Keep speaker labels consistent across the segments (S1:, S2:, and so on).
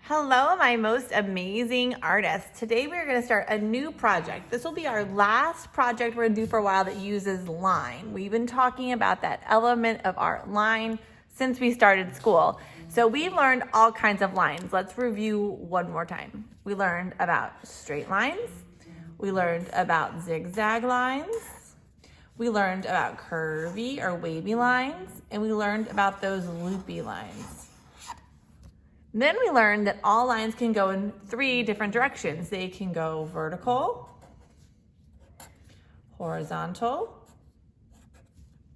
S1: Hello, my most amazing artists. Today we're going to start a new project. This will be our last project we're going to do for a while that uses line. We've been talking about that element of art, line, since we started school. So we've learned all kinds of lines. Let's review one more time. We learned about straight lines. We learned about zigzag lines. We learned about curvy or wavy lines. And we learned about those loopy lines. Then we learned that all lines can go in three different directions. They can go vertical, horizontal,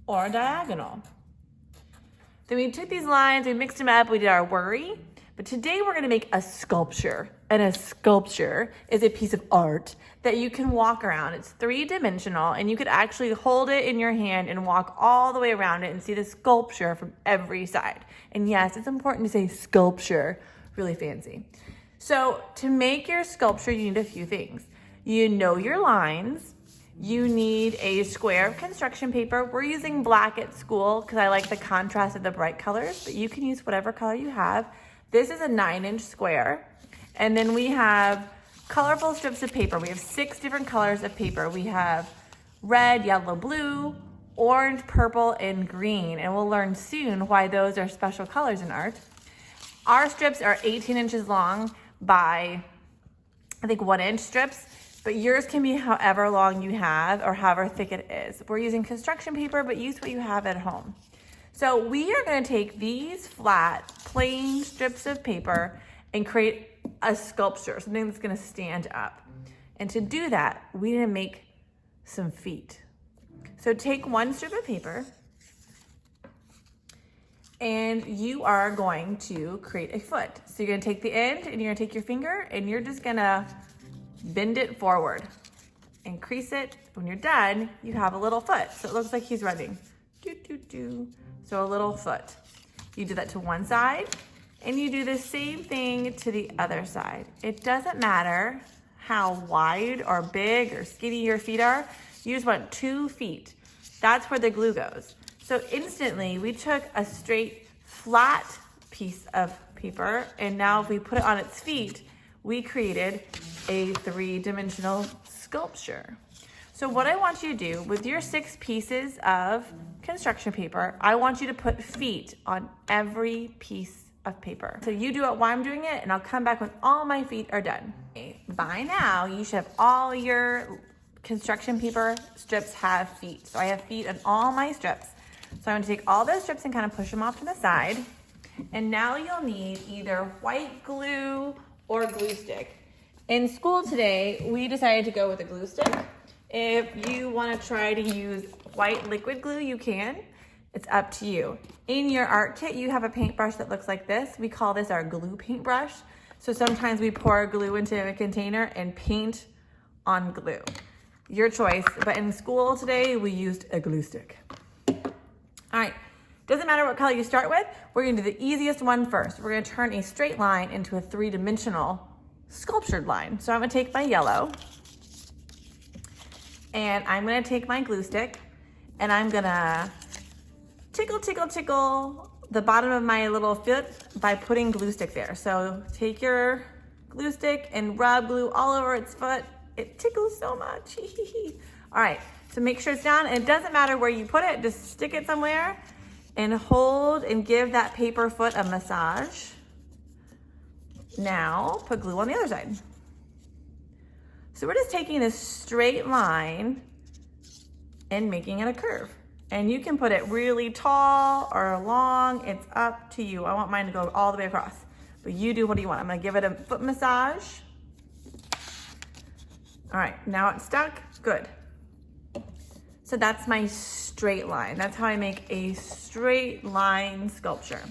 S1: or diagonal. Then we took these lines, we mixed them up, we did our worry. But today we're gonna make a sculpture. And a sculpture is a piece of art that you can walk around. It's three-dimensional, and you could actually hold it in your hand and walk all the way around it and see the sculpture from every side. And yes, it's important to say sculpture, really fancy. So to make your sculpture, you need a few things. You know your lines. You need a square of construction paper. We're using black at school because I like the contrast of the bright colors, but you can use whatever color you have. This is a 9-inch square. And then we have colorful strips of paper. We have 6 different colors of paper. We have red, yellow, blue, orange, purple, and green. And we'll learn soon why those are special colors in art. Our strips are 18 inches long by, I think, 1-inch strips, but yours can be however long you have or however thick it is. We're using construction paper, but use what you have at home. So we are gonna take these flat, plain strips of paper and create a sculpture, something that's gonna stand up. And to do that, we need to make some feet. So take one strip of paper and you are going to create a foot. So you're gonna take the end and you're gonna take your finger and you're just gonna bend it forward, increase it. When you're done, you have a little foot. So it looks like he's running. Doo, doo, doo. So a little foot. You do that to one side and you do the same thing to the other side. It doesn't matter how wide or big or skinny your feet are. You just want 2 feet. That's where the glue goes. So instantly we took a straight, flat piece of paper, and now if we put it on its feet, we created a 3-dimensional sculpture. So what I want you to do with your 6 pieces of construction paper, I want you to put feet on every piece of paper. So you do it while I'm doing it, and I'll come back when all my feet are done. By now, you should have all your construction paper strips have feet. So I have feet on all my strips. So I'm gonna take all those strips and kind of push them off to the side. And now you'll need either white glue or glue stick. In school today, we decided to go with a glue stick. If you want to try to use white liquid glue, you can. It's up to you. In your art kit, you have a paintbrush that looks like this. We call this our glue paintbrush. So sometimes we pour glue into a container and paint on glue. Your choice, but in school today, we used a glue stick. All right, doesn't matter what color you start with, we're gonna do the easiest one first. We're gonna turn a straight line into a 3-dimensional sculptured line. So I'm gonna take my yellow, and I'm gonna take my glue stick, and I'm gonna tickle, tickle, tickle the bottom of my little foot by putting glue stick there. So take your glue stick and rub glue all over its foot. It tickles so much. All right, so make sure it's down, and it doesn't matter where you put it, just stick it somewhere and hold and give that paper foot a massage. Now put glue on the other side. So we're just taking this straight line and making it a curve. And you can put it really tall or long, it's up to you. I want mine to go all the way across, but you do what you want. I'm gonna give it a foot massage. All right, now it's stuck, good. So that's my straight line. That's how I make a straight line sculpture.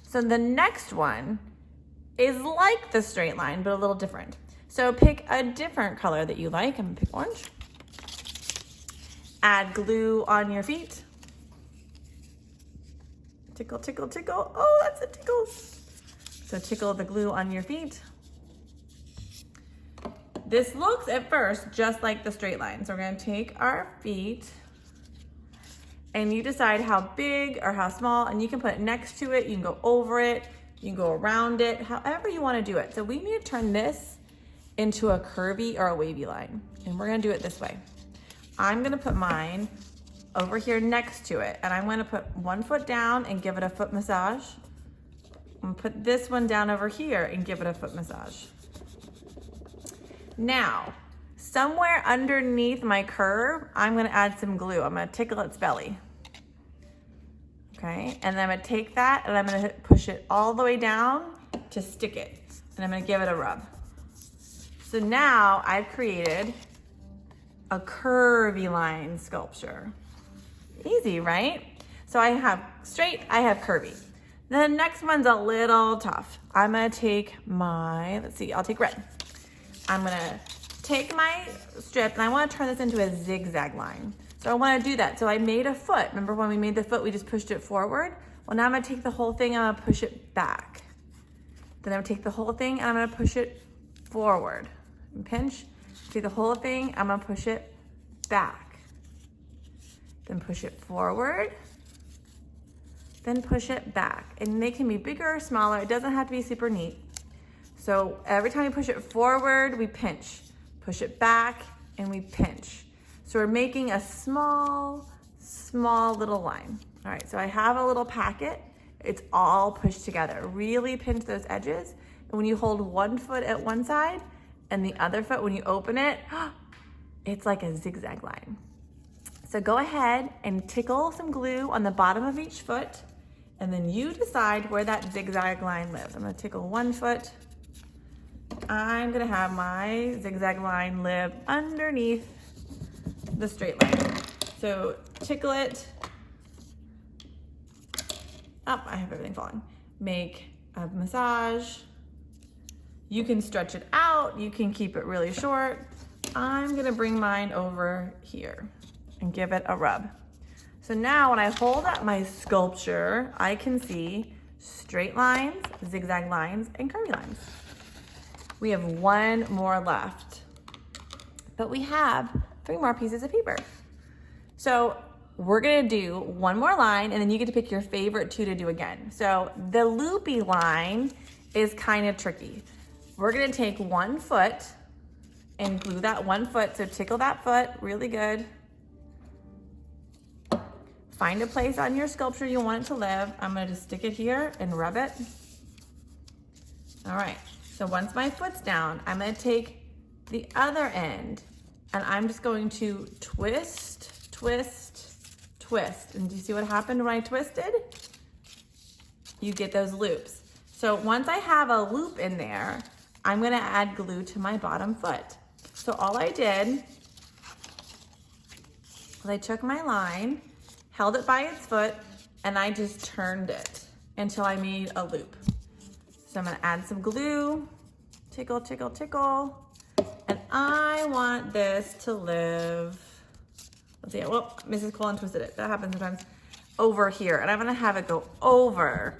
S1: So the next one is like the straight line, but a little different. So pick a different color that you like. I'm gonna pick orange. Add glue on your feet. Tickle, tickle, tickle. Oh, that's a tickle. So tickle the glue on your feet. This looks at first just like the straight line. So we're gonna take our feet and you decide how big or how small, and you can put it next to it, you can go over it, You can go around it, however you want to do it. So we need to turn this into a curvy or a wavy line. And we're going to do it this way. I'm going to put mine over here next to it. And I'm going to put one foot down and give it a foot massage. I'm going to put this one down over here and give it a foot massage. Now, somewhere underneath my curve, I'm going to add some glue. I'm going to tickle its belly. Okay, and then I'm gonna take that and I'm gonna push it all the way down to stick it. And I'm gonna give it a rub. So now I've created a curvy line sculpture. Easy, right? So I have straight, I have curvy. The next one's a little tough. I'm gonna take my, let's see, I'll take red. I'm gonna take my strip and I wanna turn this into a zigzag line. So I want to do that. So I made a foot. Remember when we made the foot, we just pushed it forward? Well, now I'm going to take the whole thing and I'm going to push it back. Then I'm going to take the whole thing and I'm going to push it forward. And pinch. Take the whole thing, I'm going to push it back. Then push it forward. Then push it back. And they can be bigger or smaller. It doesn't have to be super neat. So every time we push it forward, we pinch. Push it back and we pinch. So we're making a small little line. All right, so I have a little packet. It's all pushed together. Really pinch those edges. And when you hold one foot at one side and the other foot, when you open it, it's like a zigzag line. So go ahead and tickle some glue on the bottom of each foot, and then you decide where that zigzag line lives. I'm gonna tickle one foot. I'm gonna have my zigzag line live underneath the straight line. So tickle it. Oh, I have everything falling. Make a massage. You can stretch it out. You can keep it really short. I'm gonna bring mine over here and give it a rub. So now when I hold up my sculpture, I can see straight lines, zigzag lines, and curvy lines. We have one more left, but we have 3 more pieces of paper. So we're gonna do one more line and then you get to pick your favorite 2 to do again. So the loopy line is kind of tricky. We're gonna take 1 foot and glue that 1 foot. So tickle that foot really good. Find a place on your sculpture you want it to live. I'm gonna just stick it here and rub it. All right, so once my foot's down, I'm gonna take the other end and I'm just going to twist, twist, twist. And do you see what happened when I twisted? You get those loops. So once I have a loop in there, I'm gonna add glue to my bottom foot. So all I did was I took my line, held it by its foot, and I just turned it until I made a loop. So I'm gonna add some glue, tickle, tickle, tickle. And I want this to live, let's see, whoop, Mrs. Colin twisted it. That happens sometimes. Over here. And I'm gonna have it go over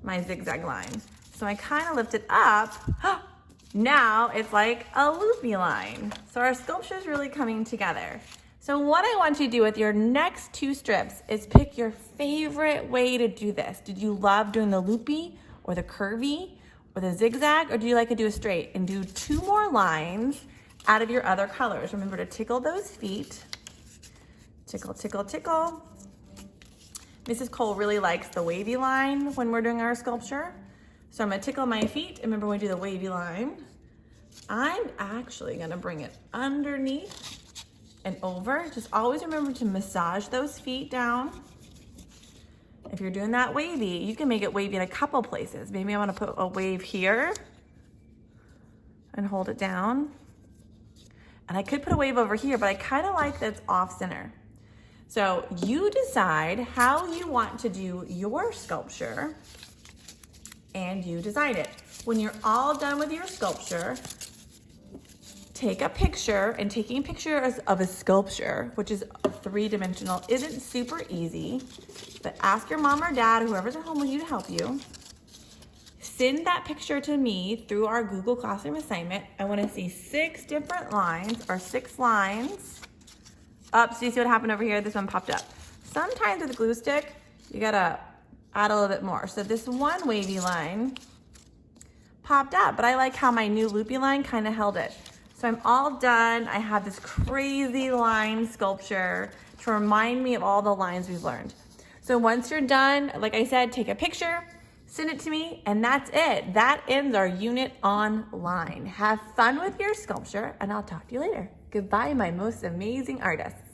S1: my zigzag line. So I kind of lift it up. Now it's like a loopy line. So our sculpture is really coming together. So what I want you to do with your next 2 strips is pick your favorite way to do this. Did you love doing the loopy or the curvy or the zigzag, or do you like to do a straight and do 2 more lines out of your other colors? Remember to tickle those feet. Tickle, tickle, tickle. Mrs. Cole really likes the wavy line when we're doing our sculpture. So I'm gonna tickle my feet. Remember when we do the wavy line, I'm actually gonna bring it underneath and over. Just always remember to massage those feet down. If you're doing that wavy, you can make it wavy in a couple places. Maybe I wanna put a wave here and hold it down. And I could put a wave over here, but I kind of like that it's off center. So you decide how you want to do your sculpture and you design it. When you're all done with your sculpture, take a picture, and taking pictures of a sculpture, which is 3-dimensional, isn't super easy, but ask your mom or dad, whoever's at home with you, to help you. Send that picture to me through our Google Classroom assignment. I want to see 6 different lines, or 6 lines. So you see what happened over here? This one popped up. Sometimes with a glue stick, you gotta add a little bit more. So this one wavy line popped up, but I like how my new loopy line kind of held it. So I'm all done. I have this crazy line sculpture to remind me of all the lines we've learned. So once you're done, like I said, take a picture, send it to me, and that's it. That ends our unit online. Have fun with your sculpture, and I'll talk to you later. Goodbye, my most amazing artists.